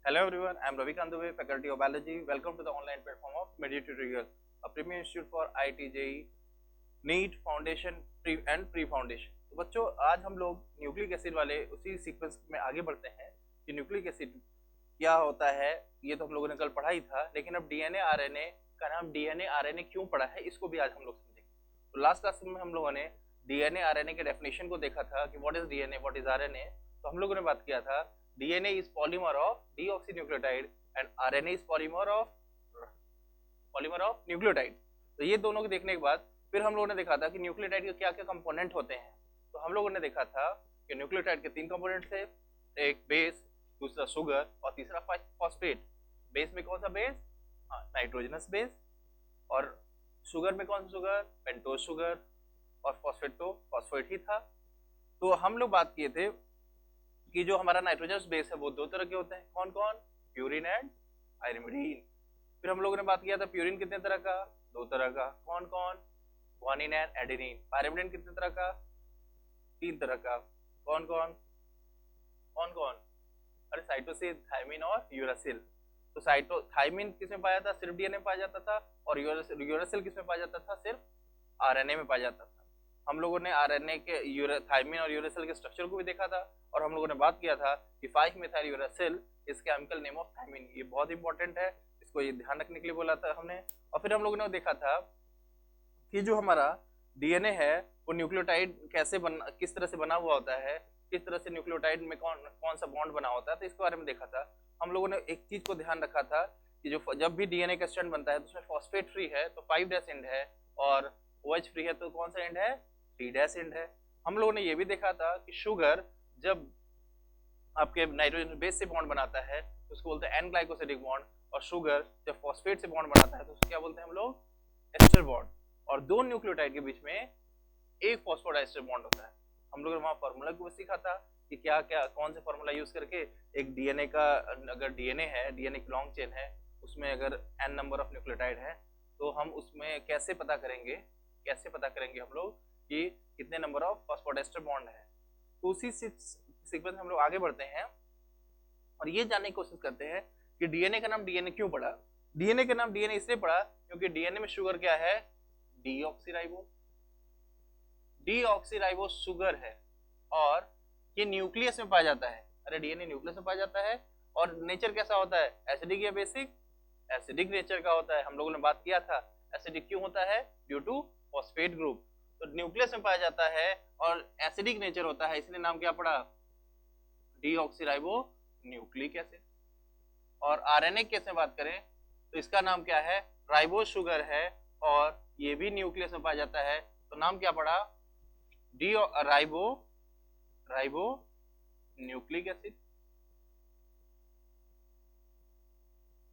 Hello everyone, I am Ravikant Dubey, Faculty of Biology. Welcome to the online platform of Media Tutorial, a premier institute for IT, JEE, NEET foundation pre and pre foundation. तो बच्चों, आज हम लोग nucleic acid वाले उसी sequence में आगे बढ़ते हैं कि न्यूक्लिक एसिड क्या होता है। ये तो हम लोगों ने कल पढ़ा ही था, लेकिन अब डीएनए आरएनए का नाम डीएनए आरएनए क्यों पढ़ा है, इसको भी आज हम लोग समझेंगे। तो लास्ट क्लास में हम लोगों ने डीएनए आरएनए के डेफिनेशन को देखा था कि what is DNA, what is RNA. तो हम लोगों ने बात किया था DNA is polymer of deoxynucleotide and RNA is polymer of nucleotide. तो ये दोनों को देखने के बाद फिर हम लोगों ने देखा था कि न्यूक्लियोटाइड के क्या क्या कंपोनेंट होते हैं। तो हम लोगों ने देखा था कि न्यूक्लियोटाइड के 3 कंपोनेंट थे, एक बेस, दूसरा शुगर और तीसरा फॉस्फेट। बेस में कौन सा बेस? हाँ, नाइट्रोजनस बेस। और शुगर में कौन सा शुगर? Pentose sugar. और फॉस्फेट तो फॉस्फेट ही था। तो हम लोग बात किए थे कि जो हमारा नाइट्रोजनस बेस है वो दो तरह के होते हैं। कौन कौन? Purine and pyrimidine. फिर हम लोगों ने बात किया था प्यूरिन कितने तरह का? दो तरह का। कौन कौन? Guanine and adenine. पाइरिमिडीन कितने तरह का? 3 तरह का। कौन कौन? कौन कौन? अरे साइटोसिन, थायमिन और यूरासिल। तो थायमिन किस में पाया था? सिर्फ डीएनए में पाया जाता था। और यूरासिल किस में पाया जाता था? सिर्फ आरएनए में पाया जाता था। हम लोगों ने आरएनए के थायमिन और यूरासिल के स्ट्रक्चर को भी देखा था, और हम लोगों ने बात किया था कि 5 मेथाइल यूरासिल इस केमिकल नेम ऑफ थायमिन। ये बहुत इंपॉर्टेंट है, इसको ये ध्यान रखने के लिए बोला था हमने। और फिर हम लोगों ने देखा था कि जो हमारा डीएनए है वो न्यूक्लियोटाइड किस तरह से बना हुआ होता है, किस तरह से न्यूक्लियोटाइड में कौन कौन सा बॉन्ड बना होता है। तो इसके बारे में देखा था। हम लोगों ने एक चीज को ध्यान रखा था कि जो जब भी डीएनए का स्ट्रैंड बनता है तो उसमें फॉस्फेट फ्री है तो 5' एंड है, और OH फ्री है तो कौन सा एंड है? 3' एंड है। हम लोगों ने ये भी देखा था कि शुगर जब आपके नाइट्रोजन बेस से बॉन्ड बनाता है तो उसको बोलते हैं एन ग्लाइकोसिडिक बॉन्ड, और शुगर जब फॉस्फेट से बॉन्ड बनाता है तो उसको क्या बोलते हैं हम लोग? Ester bond. और दो न्यूक्लियोटाइड के बीच में एक फॉस्फोडाइस्टर बॉन्ड होता है। हम लोगों ने वहां फार्मूला को सीखा था कि क्या क्या कौन से फार्मूला यूज करके एक डीएनए का, अगर डीएनए है, डीएनए की लॉन्ग चेन है, उसमें अगर एन नंबर ऑफ न्यूक्लियोटाइड है तो हम उसमें कैसे पता करेंगे, हम लोग कि कितने नंबर ऑफ फॉस्फोडाइस्टर बॉन्ड है। तो उसी सीक्वेंस हम लोग आगे बढ़ते हैं और ये जानने की कोशिश करते हैं कि डीएनए का नाम डीएनए क्यों पड़ा। डीएनए का नाम डीएनए इसलिए पड़ा क्योंकि डीएनए में शुगर क्या है? डीऑक्सीराइबो। डीऑक्सीराइबो शुगर है, और ये न्यूक्लियस में पाया जाता है। अरे डीएनए न्यूक्लियस में पाया जाता है, और नेचर कैसा होता है? एसिडिक या बेसिक? एसिडिक नेचर का होता है। हम लोगों ने बात किया था एसिडिक क्यों होता है? Due to phosphate group. तो न्यूक्लियस में पाया जाता है और एसिडिक नेचर होता है, इसलिए नाम क्या पड़ा? Deoxyribo nucleic acid. और आरएनए केस में बात करें तो इसका नाम क्या है? राइबो शुगर है, और ये भी न्यूक्लियस में पाया जाता है, तो नाम क्या पड़ा? D ribo ribo nucleic acid.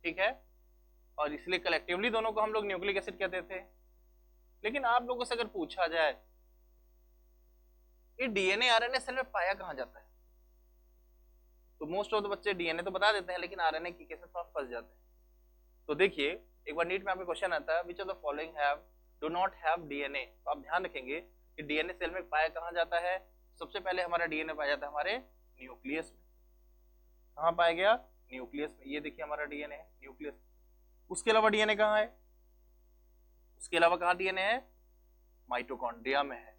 ठीक है, और इसलिए कलेक्टिवली दोनों को हम लोग न्यूक्लिक एसिड कहते थे। लेकिन आप लोगों से अगर पूछा जाए कि डीएनए आरएनए सेल में पाया कहां जाता है, तो मोस्ट ऑफ द बच्चे डीएनए तो बता देते हैं, लेकिन आरएनए की केस में थोड़ा फंस जाते हैं। तो देखिए, एक बार नीट में आपको क्वेश्चन आता है which of the following have do not have DNA. तो आप ध्यान रखेंगे कि डीएनए सेल में पाया कहां जाता है। सबसे पहले हमारा डीएनए पाया जाता है हमारे न्यूक्लियस में। कहां पाया गया? न्यूक्लियस में। ये देखिए हमारा डीएनए है न्यूक्लियस। उसके अलावा डीएनए कहां है? उसके अलावा कहां डीएनए है? माइटोकॉन्ड्रिया में है।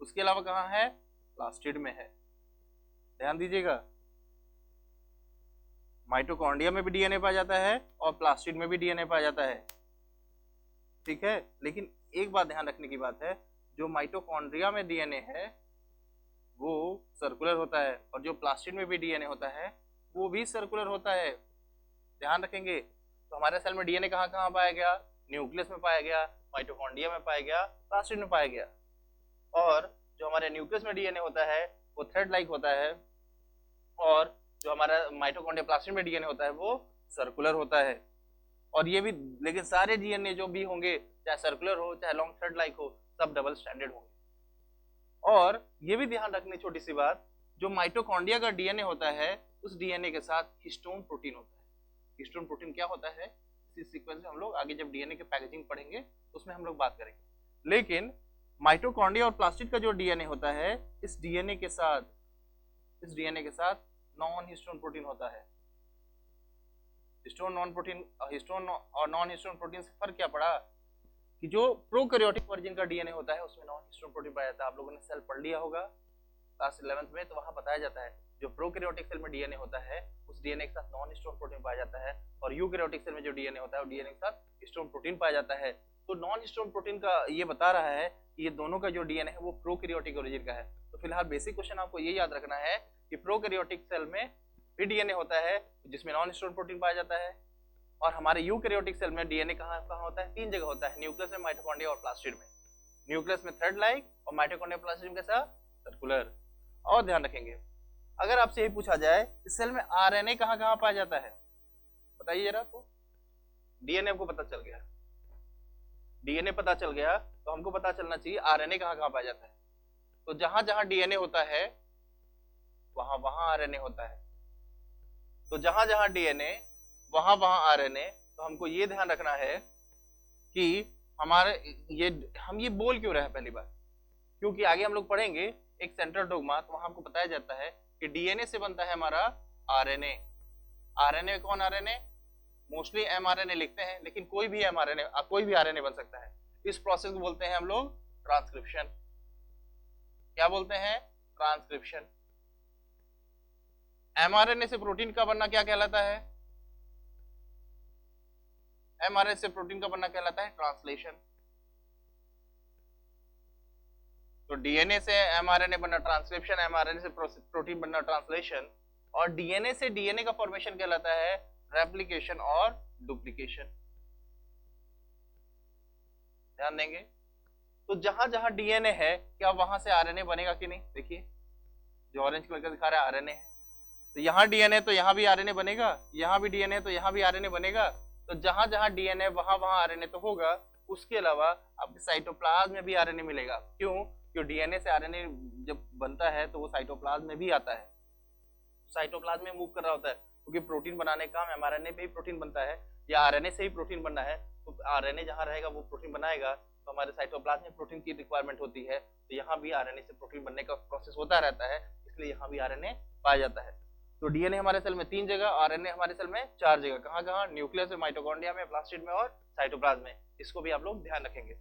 उसके अलावा कहां है? प्लास्टिड में है। ध्यान दीजिएगा, माइटोकॉन्ड्रिया में भी डीएनए पाया जाता है और प्लास्टिड में भी डीएनए पाया जाता है। ठीक है, लेकिन एक बात ध्यान रखने की बात है, जो माइटोकॉन्ड्रिया में डीएनए है वो सर्कुलर होता है, और जो प्लास्टिड में भी डीएनए होता है वो भी सर्कुलर होता है। ध्यान रखेंगे। तो हमारे सेल में डीएनए कहाँ कहाँ पाया गया? न्यूक्लियस में पाया गया, माइटोकॉन्ड्रिया में पाया गया, प्लास्टिड में पाया गया। और जो हमारे न्यूक्लियस में डीएनए होता है वो थ्रेड लाइक होता है, और जो हमारा माइटोकॉन्ड्रिया प्लास्टिड में डीएनए होता है वो सर्कुलर होता है। और ये भी, लेकिन सारे डीएनए जो भी होंगे, चाहे सर्कुलर हो चाहे लॉन्ग थ्रेड लाइक हो, सब डबल स्टैंडर्ड होंगे। और ये भी ध्यान रखनी छोटी सी बात, जो माइटोकॉन्ड्रिया का डीएनए होता है उस डीएनए के साथ हिस्टोन प्रोटीन होता है। हिस्टोन प्रोटीन क्या होता है, इस सीक्वेंस में हम लोग आगे जब डीएनए के पैकेजिंग पढ़ेंगे उसमें हम लोग बात करेंगे। लेकिन माइटोकॉन्ड्रिया और प्लास्टिड का जो डीएनए होता है, इस डीएनए के साथ नॉन हिस्टोन प्रोटीन होता है। हिस्टोन नॉन प्रोटीन, हिस्टोन और नॉन हिस्टोन प्रोटीन से फर्क क्या पड़ा कि जो प्रोकैरियोटिक वर्जन का डीएनए होता है उसमें नॉन हिस्टोन प्रोटीन पाया जाता है। आप लोगों ने सेल पढ़ लिया होगा क्लास 11th में, तो वहां बताया जाता है जो प्रोकैरियोटिक सेल में डीएनए होता है उस डीएनए के साथ नॉन हिस्टोन प्रोटीन पाया जाता है, और यूकैरियोटिक सेल में जो डीएनए होता है वो डीएनए के साथ हिस्टोन प्रोटीन पाया जाता है। तो नॉन हिस्टोन प्रोटीन का ये बता रहा है कि ये दोनों का जो डीएनए है वो प्रोकैरियोटिक ओरिजिन का है। तो फिलहाल बेसिक क्वेश्चन आपको ये याद रखना है कि प्रोकैरियोटिक सेल में भी डीएनए होता है जिसमें नॉन हिस्टोन प्रोटीन पाया जाता है, और हमारे यूकैरियोटिक सेल में डीएनए कहाँ कहाँ होता है, 3 जगह होता है, न्यूक्लियस में, माइटोकॉन्ड्रिया और प्लास्टिड में। न्यूक्लियस में थ्रेड लाइक और माइटोकॉन्ड्रिया प्लास्टिड में कैसा, सर्कुलर। और ध्यान रखेंगे अगर आपसे यही पूछा जाए कि सेल में आरएनए कहाँ कहाँ पाया जाता है, बताइए जरा। तो डीएनए को पता चल गया, डीएनए पता चल गया, तो हमको पता चलना चाहिए आरएनए कहाँ कहाँ पाया जाता है। तो जहां जहां डीएनए होता है वहां वहां आरएनए होता है, तो जहां जहां डीएनए वहां वहां आरएनए। तो हमको ये ध्यान रखना है कि हमारे हम ये बोल क्यों रहे हैं पहली बार, क्योंकि आगे हम लोग पढ़ेंगे एक सेंट्रल डोग्मा, तो वहां हमको बताया जाता है कि डीएनए से बनता है हमारा आरएनए। आरएनए कौन, आरएनए मोस्टली एमआरएनए लिखते हैं, लेकिन कोई भी एमआरएनए, कोई भी आरएनए बन सकता है। इस प्रोसेस को बोलते हैं हम लोग ट्रांसक्रिप्शन। क्या बोलते हैं, ट्रांसक्रिप्शन। एमआरएनए से प्रोटीन का बनना क्या कहलाता है, एमआरएनए से प्रोटीन का बनना कहलाता है ट्रांसलेशन। तो डीएनए से एमआरएनए बनना ट्रांसक्रिप्शन, एमआरएनए से प्रोटीन बनना ट्रांसलेशन, और डीएनए से डीएनए का फॉर्मेशन कहलाता है रेप्लिकेशन और डुप्लीकेशन। ध्यान देंगे, तो जहां जहां डीएनए है क्या वहां से आरएनए बनेगा कि नहीं, देखिए जो ऑरेंज कलर का दिखा रहा है आरएनए है, तो यहाँ डीएनए तो यहाँ भी आरएनए बनेगा, यहाँ भी डीएनए तो यहाँ भी आरएनए बनेगा। तो जहां जहां डीएनए वहां वहां आरएनए तो होगा। उसके अलावा आपके साइटोप्लाज्म में भी आरएनए मिलेगा। क्यों, क्योंकि डीएनए से आरएनए जब बनता है तो वो साइटोप्लाज्म में भी आता है, साइटोप्लाज्म में मूव कर रहा होता है, क्योंकि प्रोटीन बनाने का काम एमआरएनए पे ही प्रोटीन बनता है, या आरएनए से ही प्रोटीन बनना है। तो आरएनए जहां रहेगा वो प्रोटीन बनाएगा, तो हमारे साइटोप्लाज्म में प्रोटीन की रिक्वायरमेंट होती है, तो यहाँ भी आरएनए से प्रोटीन बनने का प्रोसेस होता रहता है, इसलिए यहाँ भी आरएनए पाया जाता है। तो डीएनए हमारे सेल में 3 जगह, आरएनए हमारे सेल में 4 जगह, कहाँ कहाँ, न्यूक्लियस में, माइटोकॉन्ड्रिया में, प्लास्टिड में और साइटोप्लाज्म में। इसको भी आप लोग ध्यान रखेंगे,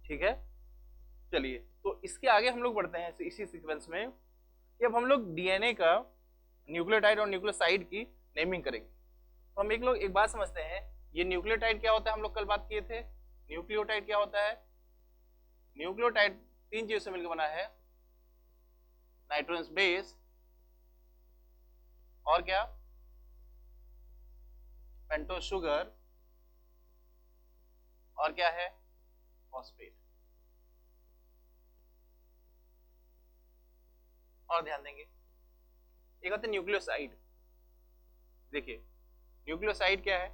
ठीक है। चलिए, तो इसके आगे हम लोग बढ़ते हैं इसी सीक्वेंस में कि अब हम लोग डीएनए का न्यूक्लियोटाइड और न्यूक्लियोसाइड की नेमिंग करेंगे। तो हम एक बात समझते हैं, ये न्यूक्लियोटाइड क्या होता है, हम लोग कल बात किए थे। न्यूक्लियोटाइड क्या होता है, न्यूक्लियोटाइड 3 चीजों से मिलकर बना है, नाइट्रोजन बेस और क्या, पेंटोज शुगर और क्या है, फॉस्फेट। और ध्यान देंगे एक होता है न्यूक्लियोसाइड। देखिए न्यूक्लियोसाइड क्या है,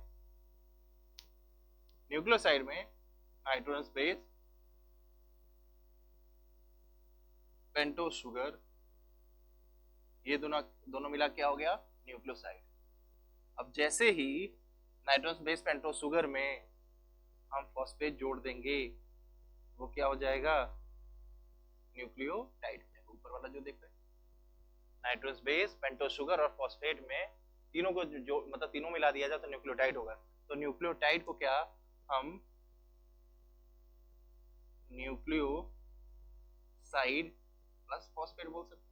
न्यूक्लियोसाइड में नाइट्रोजन बेस, पेंटोज शुगर, ये दोनों मिला क्या हो गया, न्यूक्लियोसाइड। अब जैसे ही नाइट्रोजन बेस पेंटोज शुगर में हम फॉस्फेट जोड़ देंगे, वो क्या हो जाएगा, न्यूक्लियोटाइड। ऊपर वाला जो देख रहे हैं, नाइट्रोजन बेस पेंटोज शुगर और फॉस्फेट में तीनों को जो मतलब तीनों मिला दिया जाए तो न्यूक्लियोटाइड होगा। तो न्यूक्लियोटाइड को क्या हम न्यूक्लियोसाइड प्लस फॉस्फेट बोल सकते हैं,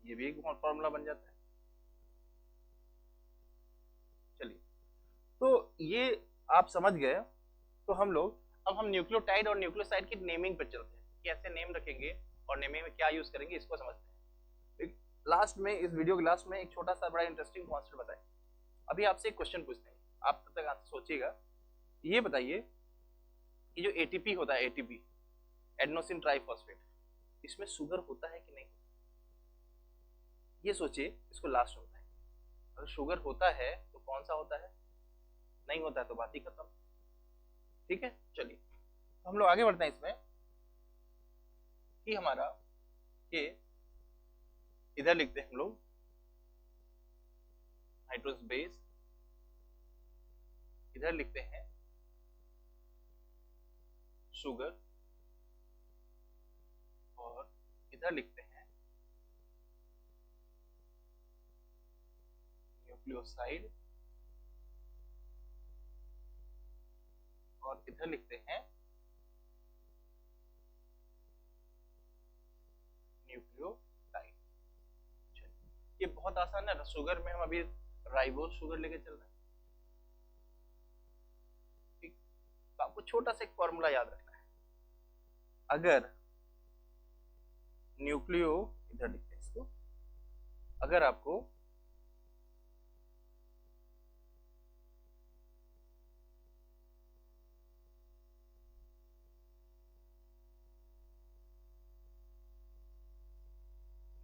ये भी एक फॉर्मूला बन जाता है। चलिए, तो ये आप समझ गए। तो हम लोग अब हम न्यूक्लियोटाइड और न्यूक्लियोसाइड की नेमिंग पे चलते हैं, कैसे नेम रखेंगे और नेमिंग में क्या यूज करेंगे, इसको समझते हैं। लास्ट में, इस वीडियो के लास्ट में एक छोटा सा बड़ा इंटरेस्टिंग कॉन्सेप्ट बताएं। अभी आपसे एक क्वेश्चन पूछते हैं, आप तब तक आंसर सोचिएगा। ये बताइए कि जो एटीपी होता है, एटीपी एडेनोसिन ट्राइफॉस्फेट, इसमें शुगर होता है कि नहीं, ये सोचिए, इसको लास्ट में बताएं। अगर शुगर होता है तो कौन सा होता है, नहीं होता है तो बात ही खत्म, ठीक है। चलिए, तो हम लोग आगे बढ़ते हैं इसमें कि हमारा ये इधर लिखते हैं हम लोग नाइट्रोजन बेस, इधर लिखते हैं शुगर और इधर लिखते हैं न्यूक्लियोसाइड, और इधर लिखते हैं न्यूक्लियोटाइड। ये बहुत आसान है। शुगर में हम अभी राइबोज शुगर लेके चल रहे हैं। ठीक, तो आपको छोटा सा एक फॉर्मूला याद रखना है। अगर न्यूक्लियो, इधर लिखते हैं इसको, अगर आपको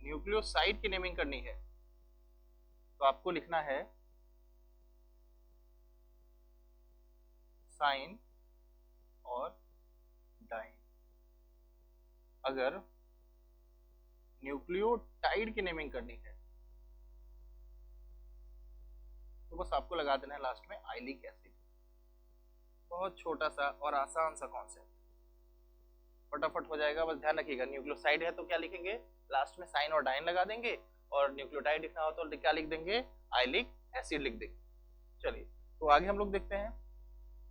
न्यूक्लियोसाइड की नेमिंग करनी है तो आपको लिखना है साइन और डाइन। अगर न्यूक्लियोटाइड की नेमिंग करनी है तो बस आपको लगा देना है लास्ट में आइलिक एसिड। बहुत छोटा सा और आसान सा कॉन्सेप्ट, फटाफट हो जाएगा। बस ध्यान रखिएगा, न्यूक्लियोसाइड है तो क्या लिखेंगे, लास्ट में साइन और डाइन लगा देंगे, और न्यूक्लियोटाइड लिखना हो तो क्या लिख देंगे, आइलिक एसिड लिख देंगे। चलिए, तो आगे हम लोग देखते हैं।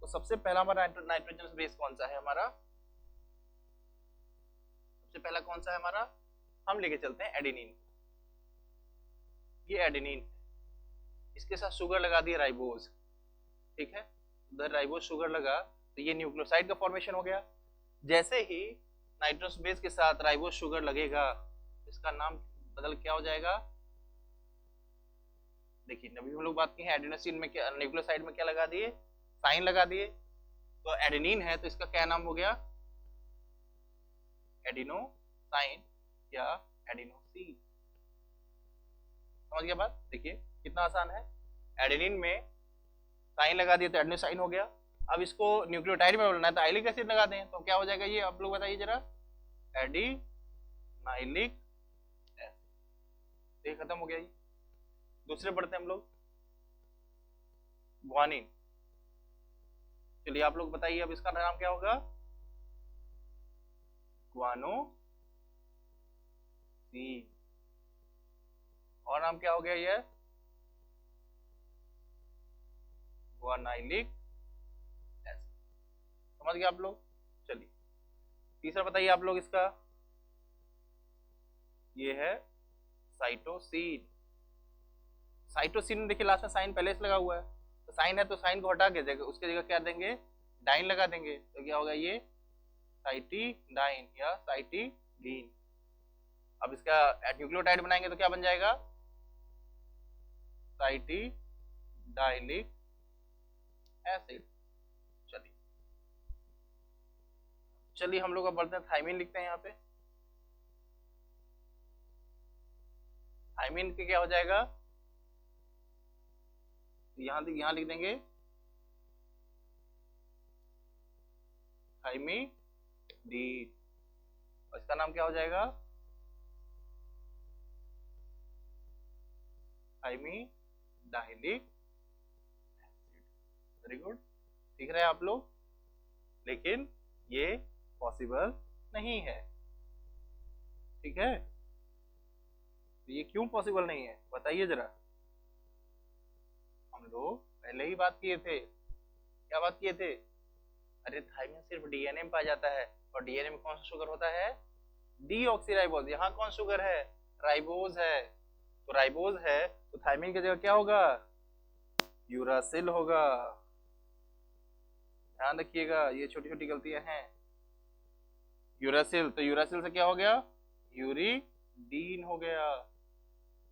तो सबसे पहला हमारा नाइट्रोजन बेस कौन सा है हमारा, सबसे पहला कौन सा है हमारा, हम लेके चलते हैं एडेनिन। ये एडेनिन, इसके साथ शुगर लगा दिया राइबोज। ठीक है, उधर राइबोज शुगर लगा तो ये न्यूक्लियोसाइड का फॉर्मेशन हो गया। जैसे ही नाइट्रोस बेस के साथ राइबोज शुगर लगेगा, इसका नाम बदल क्या हो जाएगा, देखिए अभी हम लोग बात की है एडेनोसिन में, क्या न्यूक्लियोसाइड में क्या लगा दिए, साइन लगा दिए। तो एडेनिन है तो इसका क्या नाम हो गया, एडिनोसाइन या एडिनोसिन। समझ गया बात, देखिए कितना आसान है। एडेनिन में साइन लगा दिए तो एडिनोसाइन हो गया। अब इसको न्यूक्लियोटाइड में बोलना है तो आइलिक एसिड लगा दें तो क्या हो जाएगा, ये आप लोग बताइए जरा, एडिनाइलिक एसिड। ये खत्म हो गया। ये दूसरे पढ़ते हैं हम लोग, ग्वानिन। चलिए आप लोग बताइए अब इसका नाम क्या होगा, ग्वानोसिन। और नाम क्या हो गया ये, ग्वानाइलिक एसिड। समझ गए आप लोग। चलिए तीसरा बताइए आप लोग इसका, ये है साइटोसिन। साइटोसिन देखिए लास्ट में साइन पहले से लगा हुआ है, तो साइन है तो साइन को हटा के जगह उसके जगह क्या देंगे, डाइन लगा देंगे। तो क्या होगा ये, साइटिडाइन या साइटिडीन। अब इसका न्यूक्लियोटाइड बनाएंगे तो क्या बन जाएगा, साइटिडाइलिक एसिड। चलिए चलिए हम लोग अब बढ़ते हैं, थाइमिन लिखते हैं यहाँ पे। थाइमिन के क्या हो जाएगा, यहाँ लिख देंगे थाइमिडीन, और इसका नाम क्या हो जाएगा, थाइमिडाइलिक एसिड। वेरी गुड, सीख रहे हैं आप लोग। लेकिन ये पॉसिबल नहीं है, ठीक है। तो ये क्यों पॉसिबल नहीं है बताइए जरा। हम लोग पहले ही बात किए थे, क्या बात किए थे, अरे थाइमिन सिर्फ डीएनए में पाया जाता है, और डीएनए में कौन सा शुगर होता है, डीऑक्सीराइबोज। यहाँ कौन शुगर है, राइबोज है। तो राइबोज है तो थाइमिन की जगह क्या होगा, यूरासिल होगा। ध्यान रखिएगा, ये छोटी छोटी गलतियां हैं। यूरासिल, तो यूरासिल से क्या हो गया, यूरिडीन हो गया।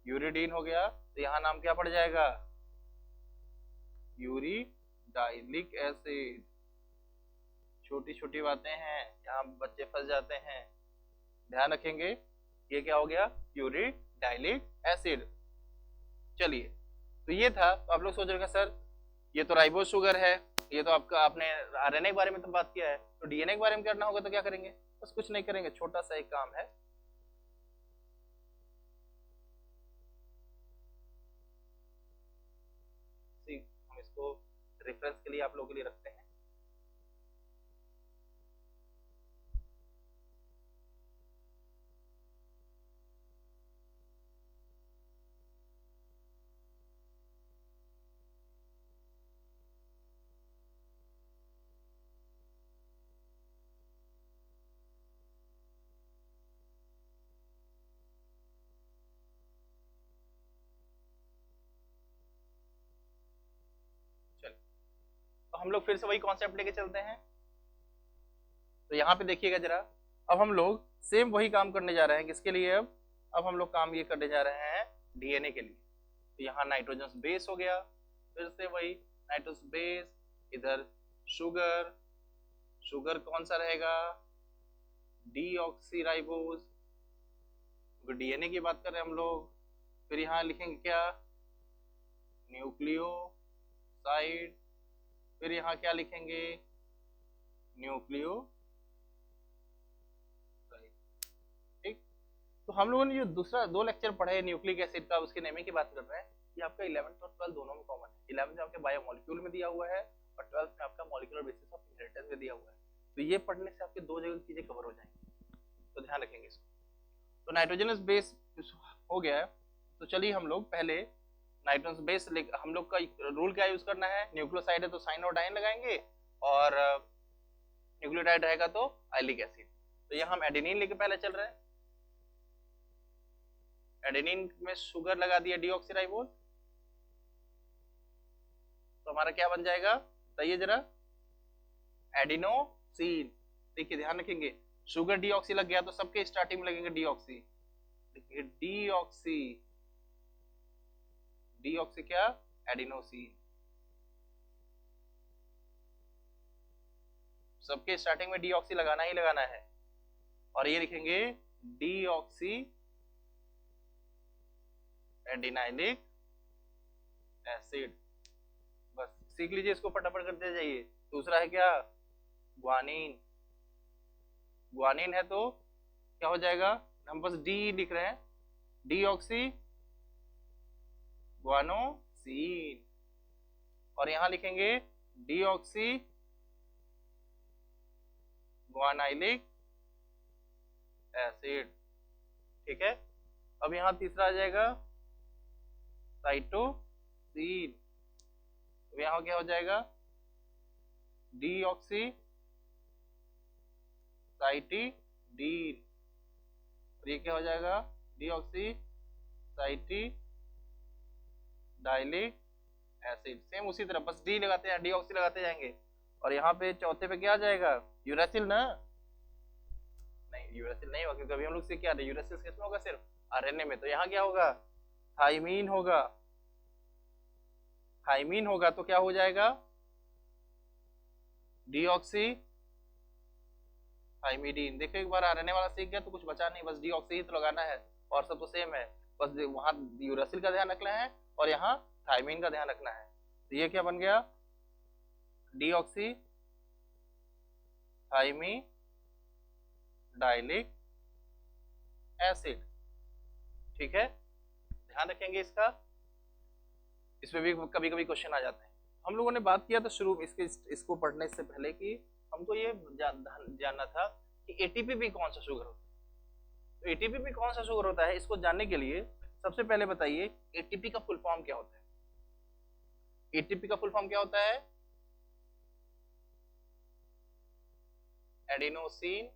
यूरिडीन हो गया तो यहाँ नाम क्या पड़ जाएगा, यूरिडाइलिक एसिड। छोटी छोटी बातें हैं, यहाँ बच्चे फंस जाते हैं, ध्यान रखेंगे। ये क्या हो गया, यूरिडाइलिक एसिड। चलिए, तो ये था। तो आप लोग सोच रहे हैं सर ये तो राइबोज शुगर है, ये तो आपका आपने आरएनए के बारे में तो बात किया है, तो डीएनए के बारे में करना होगा तो क्या करेंगे, बस कुछ नहीं करेंगे, छोटा सा एक काम है। हम इसको रेफरेंस के लिए आप लोगों के लिए रखते हैं। हम लोग फिर से वही कॉन्सेप्ट लेके चलते हैं। तो यहाँ पे देखिएगा जरा, अब हम लोग सेम वही काम करने जा रहे हैं, किसके लिए? अब हम लोग काम ये करने जा रहे हैं डीएनए के लिए। तो यहाँ नाइट्रोजन बेस हो गया, फिर से वही नाइट्रोजन बेस, इधर शुगर, शुगर कौन सा रहेगा? डीऑक्सीराइबोज, डीएनए की बात कर रहे हैं हम लोग। फिर यहाँ लिखेंगे क्या? न्यूक्लियोसाइड, फिर यहाँ क्या लिखेंगे? न्यूक्लियो। ठीक, तो हम लोगों ने जो दूसरा 2 लेक्चर पढ़े न्यूक्लिक एसिड का, उसके नेमिंग की बात कर रहे हैं। ये आपका 11th और 12th दोनों में कॉमन है। 11th में आपके बायोमोलिक्यूल में दिया हुआ है और 12th में आपका मॉलिक्यूलर बेसिस ऑफ इनहेरिटेंस में दिया हुआ है। तो ये पढ़ने से आपके 2 जगह की चीजें कवर हो जाएंगी, तो ध्यान रखेंगे इसको। तो नाइट्रोजनस बेस हो गया है, तो चलिए हम लोग पहले नाइट्रोजनस बेस, हम लोग का रूल क्या यूज करना है? न्यूक्लियोसाइड है तो साइन और डाइन लगाएंगे, और न्यूक्लियोटाइड रहेगा तो आइलिक एसिड। तो यहाँ हम एडेनिन लेके पहले चल रहे हैं। एडेनिन में शुगर लगा दिया डीऑक्सीराइबोज, तो हमारा क्या बन जाएगा बताइए जरा? एडिनोसिन। देखिए ध्यान रखेंगे, शुगर डीऑक्सी लग गया तो सबके स्टार्टिंग में लगेंगे डीऑक्सी। देखिए डीऑक्सी, डीऑक्सी क्या? एडिनोसिन। सबके स्टार्टिंग में डीऑक्सी लगाना ही लगाना है। और ये लिखेंगे डीऑक्सी एडिनाइलिक एसिड। बस सीख लीजिए इसको, फटाफट करते जाइए। दूसरा है क्या? ग्वानिन। ग्वानिन है तो क्या हो जाएगा? हम बस डी लिख रहे हैं, डीऑक्सी ग्वानोसिन। और यहां लिखेंगे डीऑक्सी ग्वानाइलिक एसिड। ठीक है, अब यहां तीसरा आ जाएगा साइटोसिन। तो यहां क्या हो जाएगा? Deoxy cytidine. और ये क्या हो जाएगा? Deoxy cytidylic acid. सेम उसी तरह, बस डी लगाते हैं, डीऑक्सी लगाते जाएंगे। और यहाँ पे चौथे पे क्या आ जाएगा? यूरासिल ना? नहीं, यूरासिल नहीं होगा, क्योंकि अभी हम लोग से क्या है, यूरासिल किसमें होगा? सिर्फ आरएनए में। तो यहाँ क्या होगा? थाइमीन होगा। थाइमीन होगा तो क्या हो जाएगा? Deoxy thymidine. देखो एक बार आरएनए वाला सीख गया तो कुछ बचा नहीं, बस डीऑक्सी ही तो लगाना है, और सब तो सेम है। बस वहां यूरासिल का ध्यान रखना है और यहाँ थाइमीन का ध्यान रखना है। तो ये क्या बन गया? Deoxy thymidylic acid. ठीक है, ध्यान रखेंगे इसका। इसमें भी कभी कभी क्वेश्चन आ जाते हैं। हम लोगों ने बात किया था शुरू में इसको पढ़ने से पहले कि हमको ये जानना था कि एटीपी भी कौन सा शुगर होता है। तो एटीपी भी कौन सा शुगर होता है, इसको जानने के लिए सबसे पहले बताइए एटीपी का फुल फॉर्म क्या होता है? एटीपी का फुल फॉर्म क्या होता है? Adenosine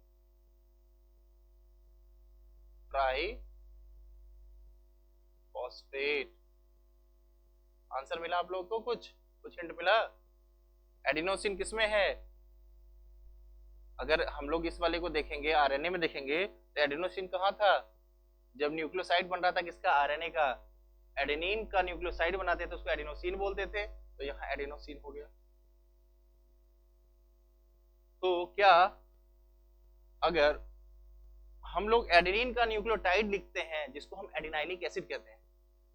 try phosphate. आंसर मिला आप लोगों को? कुछ हिंट मिला? एडिनोसिन किसमें है? अगर हम लोग इस वाले को देखेंगे, आरएनए में देखेंगे, तो एडिनोसिन कहाँ था? जब न्यूक्लियोसाइड बन रहा था किसका? आरएनए का। एडेनिन का न्यूक्लियोसाइड बनाते थे उसको एडिनोसिन बोलते थे, तो यहाँ एडिनोसिन हो गया। तो क्या अगर हम लोग एडेनिन का न्यूक्लियोटाइड लिखते हैं, जिसको हम एडिनाइलिक एसिड कहते हैं,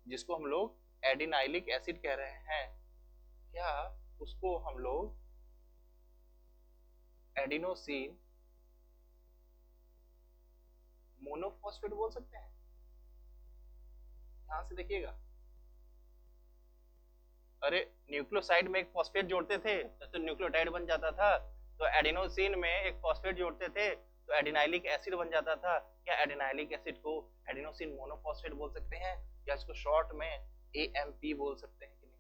जिसको हम लोग एडिनाइलिक एसिड कह रहे हैं, क्या उसको हम लोग एडिनोसिन मोनोफॉस्फेट बोल सकते हैं? ध्यान से देखिएगा। अरे न्यूक्लियोसाइड में एक फॉस्फेट जोड़ते थे तो न्यूक्लियोटाइड बन जाता था, तो एडिनोसिन में एक फॉस्फेट जोड़ते थे तो एडिनाइलिक एसिड बन जाता था। क्या एडिनाइलिक एसिड को एडिनोसिन मोनोफॉस्फेट बोल सकते हैं, या इसको शॉर्ट में एएमपी बोल सकते हैं कि नहीं?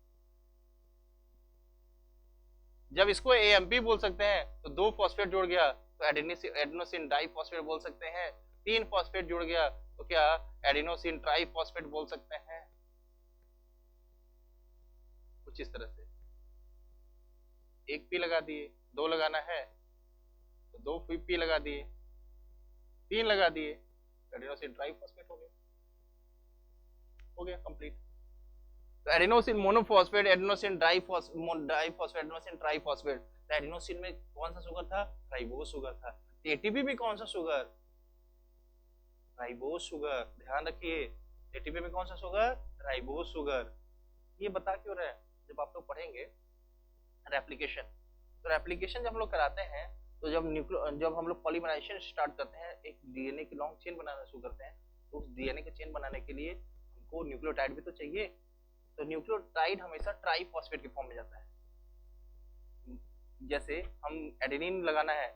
जब इसको एएमपी बोल सकते हैं तो 2 फॉस्फेट जुड़ गया तो एडिनोसिन डाइफॉस्फेट बोल सकते हैं। 3 फॉस्फेट जुड़ गया तो क्या एडिनोसिन ट्राइफॉस्फेट बोल सकते हैं? कुछ इस तरह से एक पी लगा दिए, 2 लगाना है तो 2 पी लगा दिए, 3 लगा दिए, एडिनोसिन ट्राइफॉस्फेट हो गया कंप्लीट। तो adenosine monophosphate, adenosine diphosphate, adenosine triphosphate. तो एडिनोसिन में कौन सा शुगर था? राइबोस शुगर था। एटीपी में कौन सा शुगर? Ribose sugar. ध्यान रखिए, एटीपी में कौन सा शुगर? Ribose sugar. ये बता क्यों रहे हैं? जब आप लोग पढ़ेंगे रेप्लिकेशन, तो रेप्लिकेशन जब हम लोग कराते हैं, तो जब हम लोग पॉलीमराइजेशन स्टार्ट करते हैं, एक डीएनए की लॉन्ग चेन बनाना शुरू करते हैं, तो उस डीएनए की चेन बनाने के लिए हमको न्यूक्लियोटाइड भी तो चाहिए। तो न्यूक्लियोटाइड हमेशा ट्राइफॉस्फेट के फॉर्म में जाता है। जैसे हम एडेनिन लगाना है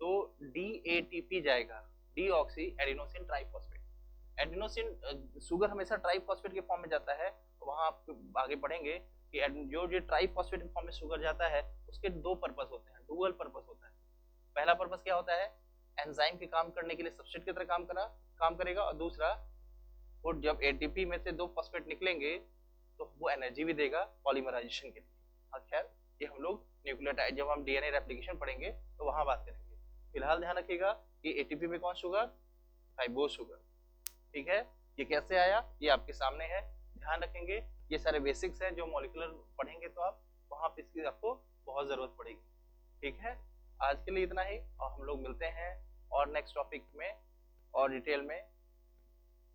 तो डीएटीपी जाएगा, deoxy adenosine triphosphate. Adenosine sugar हमेशा ट्राइफॉस्फेट के फॉर्म में जाता है। तो वहां आप आगे पढ़ेंगे कि जो जो ट्राइफॉस्फेट के फॉर्म में शुगर जाता है उसके दो पर्पस होते हैं, डुअल पर्पस होता है। पहला पर्पस क्या होता है? एंजाइम के काम करने के लिए सब्सट्रेट की तरह काम करेगा, और दूसरा वो जब एटीपी में से 2 फॉस्फेट निकलेंगे तो वो एनर्जी भी देगा पॉलीमराइजेशन के लिए। हाँ खैर, ये हम लोग न्यूक्लियोटाइड जब हम डीएनए रेप्लिकेशन पढ़ेंगे तो वहां बात करेंगे। फिलहाल ध्यान रखिएगा कि एटीपी में कौन शुगर? Ribose sugar. ठीक है, ये कैसे आया ये आपके सामने है, ध्यान रखेंगे। ये सारे बेसिक्स हैं जो मॉलिक्यूलर पढ़ेंगे तो आप वहां पे इसकी आपको बहुत जरूरत पड़ेगी। ठीक है, आज के लिए इतना ही, और हम लोग मिलते हैं और नेक्स्ट टॉपिक में और डिटेल में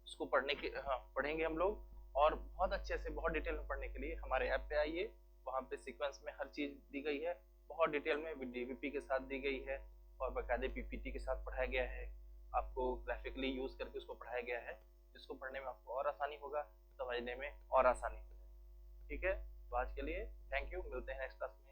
उसको पढ़ेंगे हम लोग। और बहुत अच्छे से, बहुत डिटेल में पढ़ने के लिए हमारे ऐप पे आइए, वहाँ पे सीक्वेंस में हर चीज दी गई है, बहुत डिटेल में डीबीपी के साथ दी गई है, और बाकायदे पीपीटी के साथ पढ़ाया गया है, आपको ग्राफिकली यूज करके उसको पढ़ाया गया है, जिसको पढ़ने में आपको और आसानी होगा, समझने में और आसानी होगा। ठीक है, तो आज के लिए थैंक यू, मिलते हैं नेक्स्ट क्लास में।